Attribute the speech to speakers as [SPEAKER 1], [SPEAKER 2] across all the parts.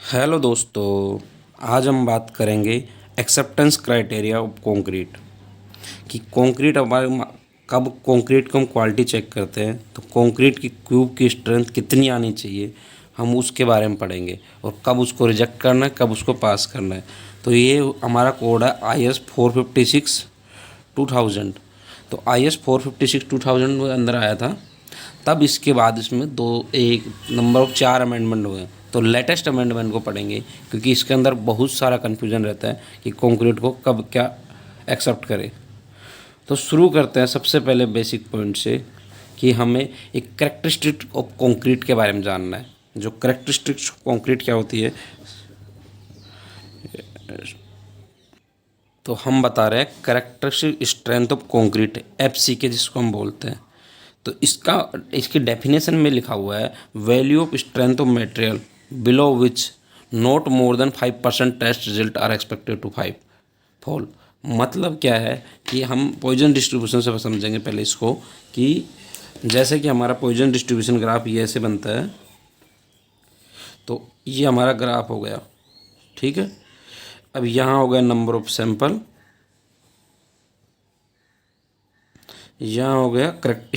[SPEAKER 1] Hello दोस्तों, आज हम बात करेंगे एक्सेप्टेंस क्राइटेरिया ऑफ कंक्रीट कि कंक्रीट कब कंक्रीट को हम क्वालिटी चेक करते हैं तो कंक्रीट की क्यूब की स्ट्रेंथ कितनी आनी चाहिए, हम उसके बारे में पढ़ेंगे और कब उसको रिजेक्ट करना है, कब उसको पास करना है। तो ये हमारा कोड है IS 456/2000। तो IS 456/2000 में अंदर आया था, तब इसके बाद इसमें एक नंबर ऑफ 4 अमेंडमेंट हुए। तो लेटेस्ट अमेंडमेंट को पढ़ेंगे क्योंकि इसके अंदर बहुत सारा कन्फ्यूजन रहता है कि कंक्रीट को कब क्या एक्सेप्ट करें। तो शुरू करते हैं सबसे पहले बेसिक पॉइंट से कि हमें एक करेक्टरिस्टिक ऑफ कंक्रीट के बारे में जानना है। जो करेक्टरिस्टिक्स कंक्रीट क्या होती है, तो हम बता रहे हैं characteristic strength of concrete FCK जिसको हम बोलते हैं। तो इसकी डेफिनेशन में लिखा हुआ है value of strength of material below which not more than 5% test result are expected to 5 fall. मतलब क्या है कि हम पॉइजन डिस्ट्रीब्यूशन से समझेंगे पहले इसको कि जैसे कि हमारा पॉइजन डिस्ट्रीब्यूशन ग्राफ ये ऐसे बनता है। तो ये हमारा ग्राफ हो गया, ठीक है। अब यहाँ हो गया नंबर ऑफ सैंपल, यहाँ हो गया करेक्ट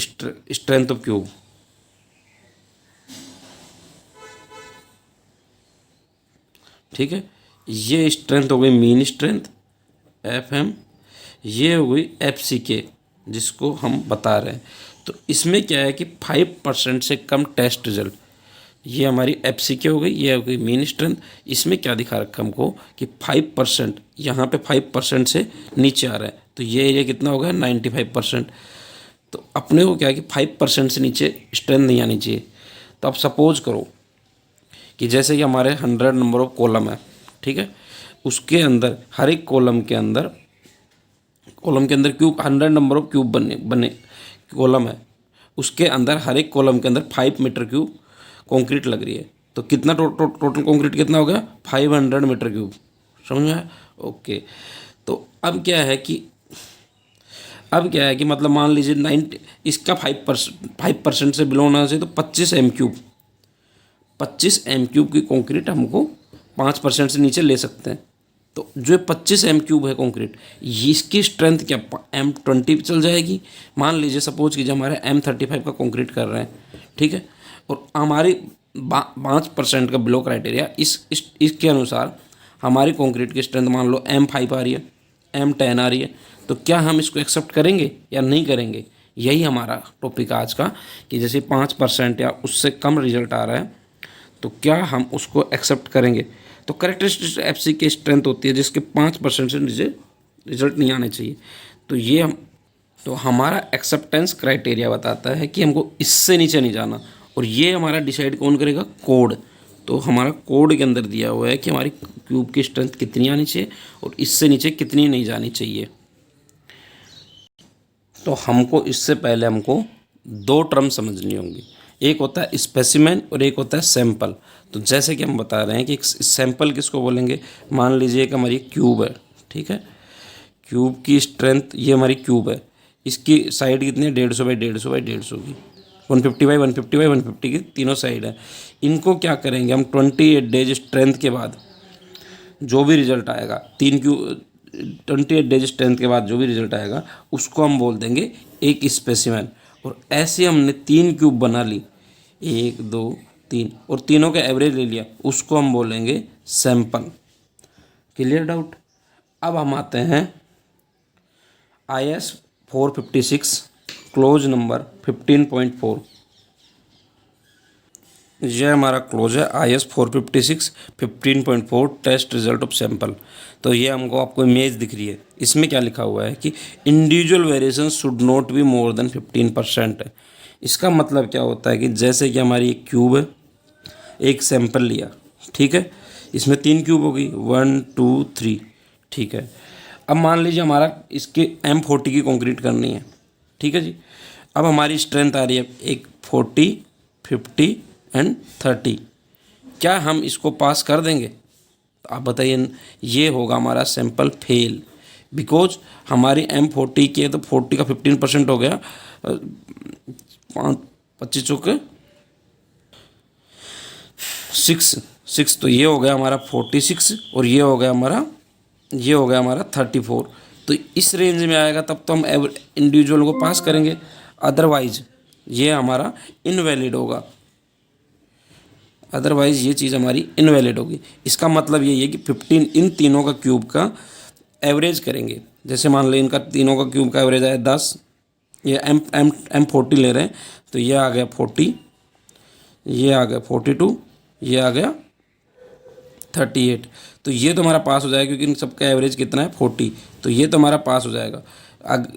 [SPEAKER 1] स्ट्रेंथ ऑफ क्यूब, ठीक है। ये स्ट्रेंथ हो गई मीन स्ट्रेंथ FM, ये हो गई FCK जिसको हम बता रहे हैं। तो इसमें क्या है कि 5% से कम टेस्ट रिजल्ट, ये हमारी FCK हो गई, ये हो गई मीन स्ट्रेंथ। इसमें क्या दिखा रखा हमको कि 5%, यहाँ पे 5% से नीचे आ रहा है, तो ये एरिया कितना हो गया 95%। तो अपने को क्या है कि 5% से नीचे स्ट्रेंथ नहीं आनी चाहिए। तो अब सपोज करो कि जैसे कि हमारे 100 नंबर ऑफ कॉलम है, ठीक है। उसके अंदर हर एक कॉलम के अंदर क्यूब 100 नंबर ऑफ क्यूब बने कॉलम है। उसके अंदर हर एक कॉलम के अंदर 5 मीटर क्यूब कंक्रीट लग रही है। तो कितना टोटल कंक्रीट कितना हो गया 500 मीटर क्यूब, समझ में आया? ओके। तो अब क्या है कि मतलब मान लीजिए 90 इसका 5% से बिलो होना चाहिए, तो 25 M³ की कंक्रीट हमको 5% से नीचे ले सकते हैं। तो जो 25 M³ है कंक्रीट, इसकी स्ट्रेंथ क्या M20 पे चल जाएगी। मान लीजिए सपोज कीजिए हमारे M35 का कंक्रीट कर रहे हैं, ठीक है, और हमारी 5% का बिलो क्राइटेरिया इसके अनुसार हमारी कंक्रीट की स्ट्रेंथ मान लो M5 आ रही है, M10 आ रही है। तो क्या हम इसको एक्सेप्ट करेंगे या नहीं करेंगे? यही हमारा टॉपिक आज का कि जैसे 5% या उससे कम रिजल्ट आ रहा है तो क्या हम उसको एक्सेप्ट करेंगे। तो करेक्टरिस्टिक FC की स्ट्रेंथ होती है जिसके 5% से नीचे रिजल्ट नहीं आने चाहिए। तो हमारा एक्सेप्टेंस क्राइटेरिया बताता है कि हमको इससे नीचे नहीं जाना, और ये हमारा डिसाइड कौन करेगा? कोड। तो हमारा कोड के अंदर दिया हुआ है कि हमारी क्यूब की स्ट्रेंथ कितनी आनी चाहिए और इससे नीचे कितनी नहीं जानी चाहिए। तो इससे पहले हमको 2 टर्म समझनी होंगी, एक होता है स्पेसिमेन और एक होता है सैंपल। तो जैसे कि हम बता रहे हैं कि एक सैंपल किसको बोलेंगे, मान लीजिए कि हमारी क्यूब है, ठीक है। क्यूब की स्ट्रेंथ, ये हमारी क्यूब है, इसकी साइड कितनी है 150/150/150 की, 150/150/150 की तीनों साइड है। इनको क्या करेंगे हम 28 डेज स्ट्रेंथ के बाद जो भी रिजल्ट आएगा, 28 डेज स्ट्रेंथ के बाद जो भी रिजल्ट आएगा उसको हम बोल देंगे एक स्पेसिमेन। और ऐसे हमने 3 क्यूब बना ली, 1 2 3, और तीनों का एवरेज ले लिया, उसको हम बोलेंगे सैंपल। Clear doubt? अब हम आते हैं IS 456 क्लोज नंबर 15.4। यह हमारा क्लोज है IS 456 15.4 test result of sample. तो ये हमको आपको इमेज दिख रही है, इसमें क्या लिखा हुआ है कि individual variation should not be more than 15%। इसका मतलब क्या होता है कि जैसे कि हमारी एक क्यूब है, एक सैंपल लिया, ठीक है, इसमें 3 क्यूब हो गई 1 2 3, ठीक है। अब मान लीजिए हमारा इसके M40 की कंक्रीट करनी है, ठीक है जी। अब हमारी स्ट्रेंथ आ रही है एक 40 50 एंड 30। क्या हम इसको पास कर देंगे? तो आप बताइए, ये होगा हमारा सैंपल फेल, बिकॉज हमारी M40 की है तो 40 का 15% हो गया, 25 चौके 6, 6, तो ये हो गया हमारा 46 और ये हो गया हमारा 34। तो इस रेंज में आएगा तब तो हम इंडिविजुअल को पास करेंगे, अदरवाइज ये हमारा इनवैलिड होगा, अदरवाइज ये चीज़ हमारी इनवैलिड होगी। इसका मतलब यही है कि 15 इन तीनों का क्यूब का एवरेज करेंगे। जैसे मान लो इनका तीनों का क्यूब का एवरेज आया 10, ये एम 40 ले रहे हैं, तो ये आ गया 40, ये आ गया 42, ये आ गया 38। तो ये तो हमारा पास हो जाएगा क्योंकि इन सबका एवरेज कितना है 40, तो ये तो हमारा पास हो जाएगा।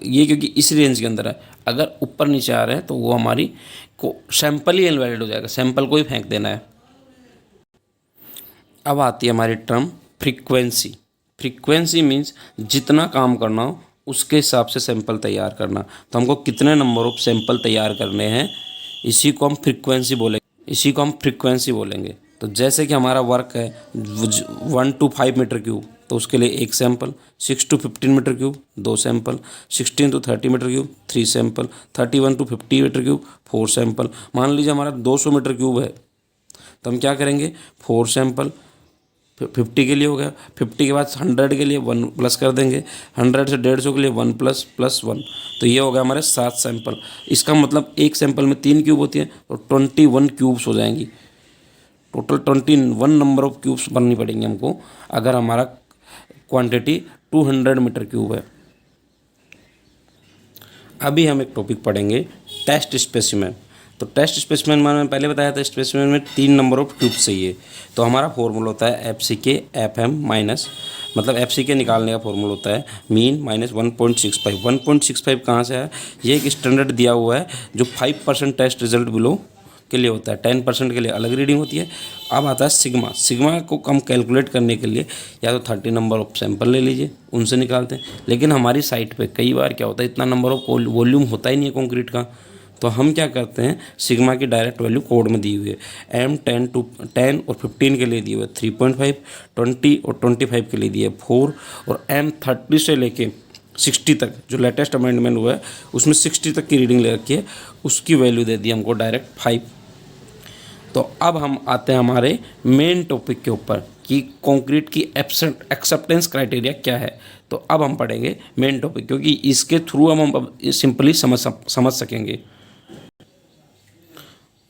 [SPEAKER 1] ये क्योंकि इस रेंज के अंदर है, अगर ऊपर नीचे आ रहे हैं तो वो हमारी को सैंपल ही इनवैलिड हो जाएगा, सैंपल को ही फेंक देना है। अब आती है हमारी टर्म फ्रीक्वेंसी। फ्रीक्वेंसी मीन्स जितना काम करना हो उसके हिसाब से सैंपल तैयार करना। तो हमको कितने नंबर ऑफ सैंपल तैयार करने हैं, इसी को हम फ्रीक्वेंसी बोलेंगे। तो जैसे कि हमारा वर्क है 1 to 5 मीटर क्यूब, तो उसके लिए 1 sample, 6 to 15 metre cube 2 sample, 16 to 30 metre cube 3 sample, 31 to 50 metre cube 4 sample. मान लीजिए हमारा 200 मीटर क्यूब है, तो हम क्या करेंगे 4 सैंपल, 50 के लिए हो गया, 50 के बाद 100 के लिए 1 प्लस कर देंगे, 100 से 150 के लिए 1 प्लस प्लस 1, तो ये हो गया हमारे 7 सैंपल। इसका मतलब एक सैंपल में 3 क्यूब होती है, तो 21 क्यूब्स हो जाएंगी। टोटल 21 नंबर ऑफ क्यूब्स बननी पड़ेंगे हमको अगर हमारा क्वांटिटी 200 मीटर क्यूब है। अभी हम एक टॉपिक पढ़ेंगे टेस्ट स्पेसिमेन। तो टेस्ट स्पेसिमेन मैंने पहले बताया था, स्पेसिमेन में 3 नंबर ऑफ ट्यूब्स चाहिए। तो हमारा फॉर्मूला होता है एफ सी के एफ एम माइनस, मतलब एफ सी के निकालने का फॉर्मूला होता है मीन माइनस 1.65। 1.65 कहाँ से है, ये एक स्टैंडर्ड दिया हुआ है जो 5% टेस्ट रिजल्ट बिलो के लिए होता है, 10% के लिए अलग रीडिंग होती है। अब आता है सिग्मा। सिग्मा को हम कैलकुलेट करने के लिए या तो 30 नंबर ऑफ सैंपल ले लीजिए, उनसे निकालते हैं। लेकिन हमारी साइट पे कई बार क्या होता है, इतना नंबर ऑफ वॉल्यूम होता ही नहीं है कंक्रीट का, तो हम क्या करते हैं सिग्मा की डायरेक्ट वैल्यू कोड में दी हुई है। एम 10 और 15 के लिए दी हुई है 3.5, 20 और 25 के लिए दी है 4, और एम 30 से लेके 60 तक जो लेटेस्ट अमेंडमेंट हुआ है उसमें 60 तक की रीडिंग ले रखी है, उसकी वैल्यू दे दी हमको डायरेक्ट 5। तो अब हम आते हैं हमारे मेन टॉपिक के ऊपर कि कंक्रीट की एक्सेप्टेंस क्राइटेरिया क्या है। तो अब हम पढ़ेंगे मेन टॉपिक, क्योंकि इसके थ्रू हम सिंपली समझ सकेंगे।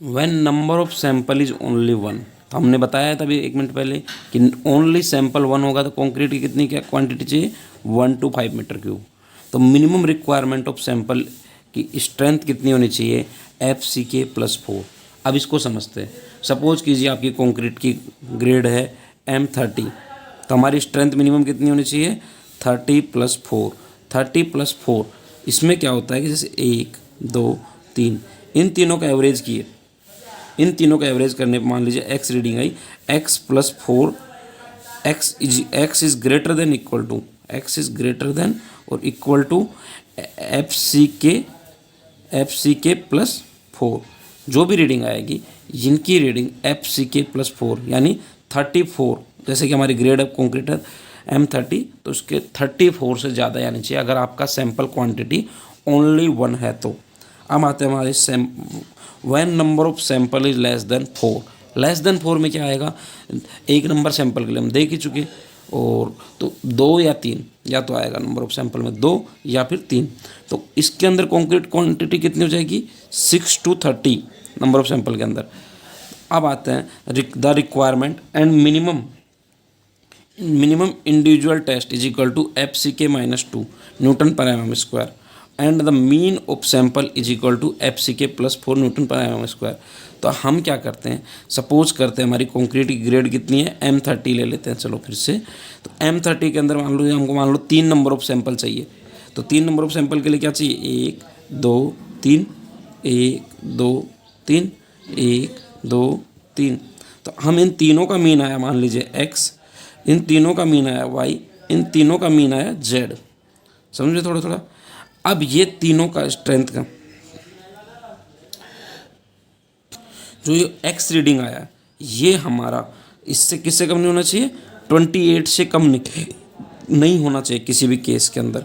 [SPEAKER 1] When number of sample is only 1, तो हमने बताया था अभी 1 मिनट पहले कि ओनली सैंपल 1 होगा तो कंक्रीट की कितनी क्या क्वांटिटी चाहिए 1 to 5 मीटर क्यूब। तो मिनिमम रिक्वायरमेंट ऑफ सैंपल की स्ट्रेंथ कितनी होनी चाहिए एफ सी के प्लस 4। अब इसको समझते हैं। सपोज कीजिए आपकी कंक्रीट की ग्रेड है M30, तो हमारी स्ट्रेंथ मिनिमम कितनी होनी चाहिए 30 + 4। 30 + 4 इसमें क्या होता है कि जैसे 1 2 3 इन तीनों का एवरेज किए, इन तीनों का एवरेज करने पर मान लीजिए x रीडिंग आई, x + 4 x is greater than equal to x is greater than और equal to F C K plus 4। जो भी रीडिंग आएगी जिनकी reading F C K plus 4 यानी 34, जैसे कि हमारी ग्रेड ऑफ कंक्रीट है M30, तो उसके 34 से ज़्यादा आनी चाहिए अगर आपका सैंपल क्वांटिटी ओनली 1 है। तो अब आते हैं हमारे when number of sample is less than 4। Less than 4 में क्या आएगा, एक नंबर सैंपल के लिए हम देख ही चुके, और तो 2 या 3 या तो आएगा नंबर ऑफ सैंपल में 2 या फिर 3। तो इसके अंदर कंक्रीट क्वांटिटी कितनी हो जाएगी 6 to 30 नंबर ऑफ सैंपल के अंदर। अब आते हैं the requirement and minimum individual test is equal to F C K -2 newton per mm square and the mean of sample is equal to F C K plus 4 newton per mm square. तो हम क्या करते हैं, suppose करते हैं हमारी concrete की grade कितनी है M30 ले लेते हैं। चलो फिर से, तो M30 के अंदर मान लो 3 नंबर ऑफ सैंपल चाहिए। तो 3 नंबर ऑफ सैंपल के लिए क्या चाहिए 1 2 3 1 2 3 1 2 3। तो हम इन तीनों का मीन आया मान लीजिए x, इन तीनों का मीन आया y, इन तीनों का मीन आया z। समझे थोड़ा थोड़ा। अब ये तीनों का स्ट्रेंथ का जो ये x रीडिंग आया ये हमारा इससे किससे कम नहीं होना चाहिए 28 से कम नहीं होना चाहिए किसी भी केस के अंदर।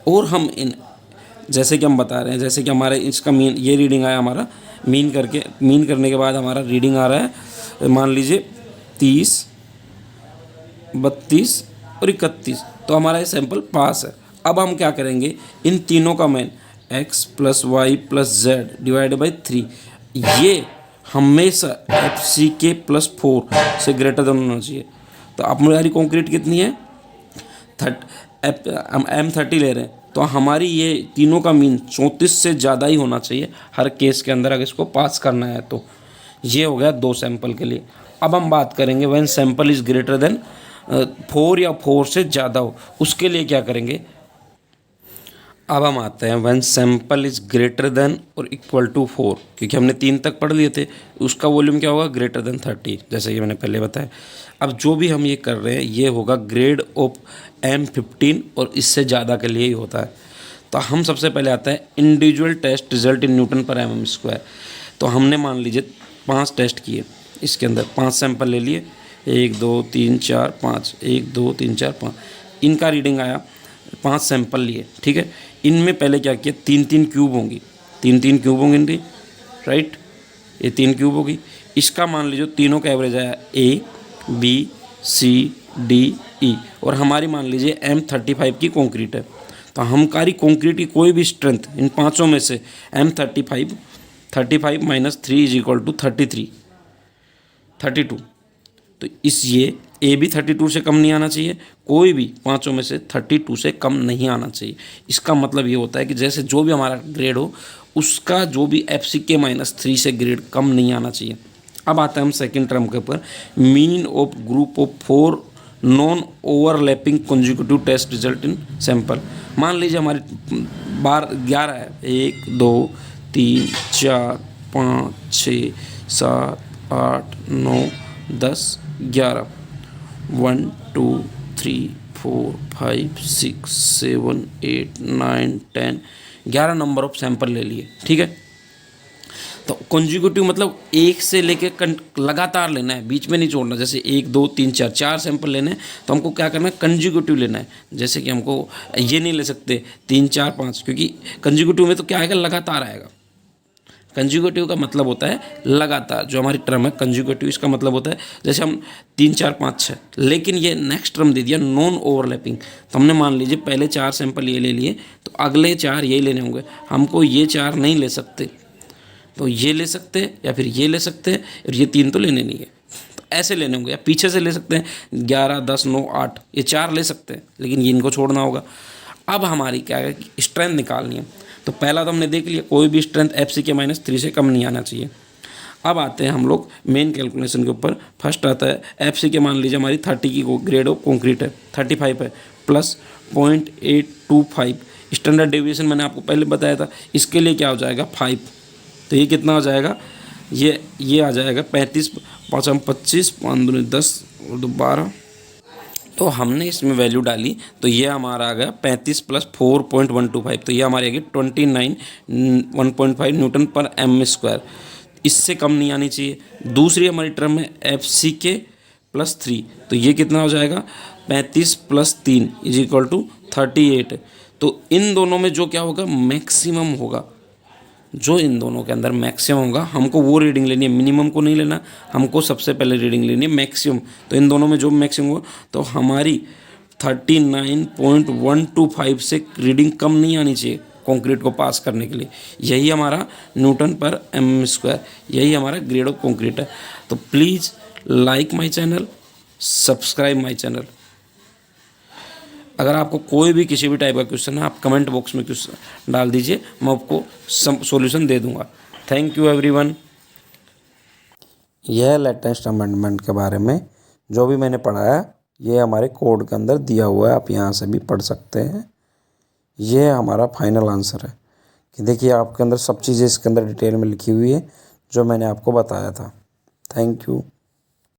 [SPEAKER 1] और हम इन जैसे कि हम बता रहे हैं, जैसे कि हमारे इसका मीन ये रीडिंग आया हमारा मीन करने के बाद हमारा रीडिंग आ रहा है मान लीजिए 30, 32 और 31। तो हमारा ये सैंपल पास है। अब हम क्या करेंगे, इन तीनों का मान x plus Y plus Z divide by 3, ये हमेशा एफ सी के प्लस 4 से ग्रेटर देन होना चाहिए। तो अब हमारी कॉन्क्रीट कितनी है, हम M30 ले रहे हैं, तो हमारी ये तीनों का मीन 34 से ज़्यादा ही होना चाहिए हर केस के अंदर, अगर इसको पास करना है तो। ये हो गया 2 सैंपल के लिए। अब हम बात करेंगे when sample is greater then 4 या 4 से ज़्यादा हो, उसके लिए क्या करेंगे। अब हम आते हैं when sample is greater than और इक्वल टू 4, क्योंकि हमने 3 तक पढ़ लिए थे, उसका वॉल्यूम क्या होगा, ग्रेटर देन 30, जैसे कि मैंने पहले बताया। अब जो भी हम ये कर रहे हैं ये होगा ग्रेड ऑफ M15 और इससे ज़्यादा के लिए ही होता है। तो हम सबसे पहले आता है individual test result in newton per mm²। तो हमने मान लीजिए 5 टेस्ट किए, इसके अंदर 5 सैंपल ले लिए, 1 2 3 4 5, 1 2 3 4 5, इनका रीडिंग आया, 5 सैंपल लिए, ठीक है। इनमें पहले क्या किया, 3-3 क्यूब होंगी, 3-3 क्यूब होंगी इनकी, राइट, ये 3 क्यूब होगी। इसका मान लीजिए तीनों का एवरेज आया A B C D E, और हमारी मान लीजिए M35 की कॉन्क्रीट है। तो हमारी कॉन्क्रीट की कोई भी स्ट्रेंथ इन पाँचों में से M35, 35 minus 3 is equal to 32। तो इस ये ए भी 32 से कम नहीं आना चाहिए, कोई भी पाँचों में से 32 से कम नहीं आना चाहिए। इसका मतलब ये होता है कि जैसे जो भी हमारा ग्रेड हो उसका जो भी FCK -3 से ग्रेड कम नहीं आना चाहिए। अब आता है हम सेकंड टर्म के ऊपर, mean of group of 4 non overlapping consecutive test result in sample. मान लीजिए हमारी बार 11 है, 1 2 3 4 5 6 7 8 9 10 11, 1 2 3 4 5 6 7 8 9 10, 11 नंबर ऑफ सैंपल ले लिए, ठीक है। तो कंसेक्यूटिव मतलब एक से लेके लगातार लेना है, बीच में नहीं छोड़ना। जैसे 1 2 3 4 4 सैंपल लेने हैं तो हमको क्या करना है, कंसेक्यूटिव लेना है। जैसे कि हमको ये नहीं ले सकते 3 4 5, क्योंकि कंसेक्यूटिव में तो क्या आएगा, लगातार आएगा। कंसेक्यूटिव का मतलब होता है लगातार, जो हमारी टर्म है कंसेक्यूटिव, इसका मतलब होता है जैसे हम 3 4 5 6, लेकिन ये नेक्स्ट टर्म दे दिया नॉन ओवरलैपिंग। तो हमने मान लीजिए पहले 4 सैंपल ये ले लिए, तो अगले 4 ये लेने होंगे, हमको ये 4 नहीं ले सकते, तो ये ले सकते हैं या फिर ये ले सकते हैं, और ये 3 तो लेने नहीं है, तो ऐसे लेने होंगे। या पीछे से ले सकते हैं 11 10 9 8, ये 4 ले सकते हैं, लेकिन ये इनको छोड़ना होगा। अब हमारी क्या है, स्ट्रेंथ निकालनी है। तो पहला तो हमने देख लिया, कोई भी स्ट्रेंथ FCK -3 से कम नहीं आना चाहिए। अब आते हैं हम लोग मेन कैलकुलेशन के ऊपर। फर्स्ट आता है FCK, मान लीजिए हमारी 30 की ग्रेड ऑफ कॉन्क्रीट है, 35 है, प्लस 0.825 स्टैंडर्ड डेविएशन मैंने आपको पहले बताया था, इसके लिए क्या हो जाएगा 5। तो ये कितना हो जाएगा, ये आ जाएगा 35 5 25 5 2 10 और 2 12। तो हमने इसमें वैल्यू डाली तो ये हमारा आ गया 35 प्लस 4.125, तो ये हमारी आ गई 29 1.5 न्यूटन पर m²। इससे कम नहीं आनी चाहिए। दूसरी हमारी टर्म है FCK +3, तो ये कितना हो जाएगा 35 + 3 इज इक्वल टू 38। तो इन दोनों में जो क्या होगा, मैक्सिमम होगा, जो इन दोनों के अंदर मैक्सिमम होगा हमको वो रीडिंग लेनी है, मिनिमम को नहीं लेना, हमको सबसे पहले रीडिंग लेनी है मैक्सिमम। तो इन दोनों में जो मैक्सिमम हो, तो हमारी 39.125 से रीडिंग कम नहीं आनी चाहिए कंक्रीट को पास करने के लिए। यही हमारा न्यूटन पर m², यही हमारा ग्रेड ऑफ कंक्रीट है। तो please like my channel, subscribe my channel. अगर आपको कोई भी किसी भी टाइप का क्वेश्चन है, आप कमेंट बॉक्स में क्वेश्चन डाल दीजिए, मैं आपको सॉल्यूशन दे दूंगा। Thank you everyone. यह लेटेस्ट अमेंडमेंट के बारे में जो भी मैंने पढ़ाया, ये हमारे कोड के अंदर दिया हुआ है, आप यहाँ से भी पढ़ सकते हैं। ये हमारा फाइनल आंसर है कि देखिए आपके अंदर सब चीज़ें इसके अंदर डिटेल में लिखी हुई है जो मैंने आपको बताया था। Thank you.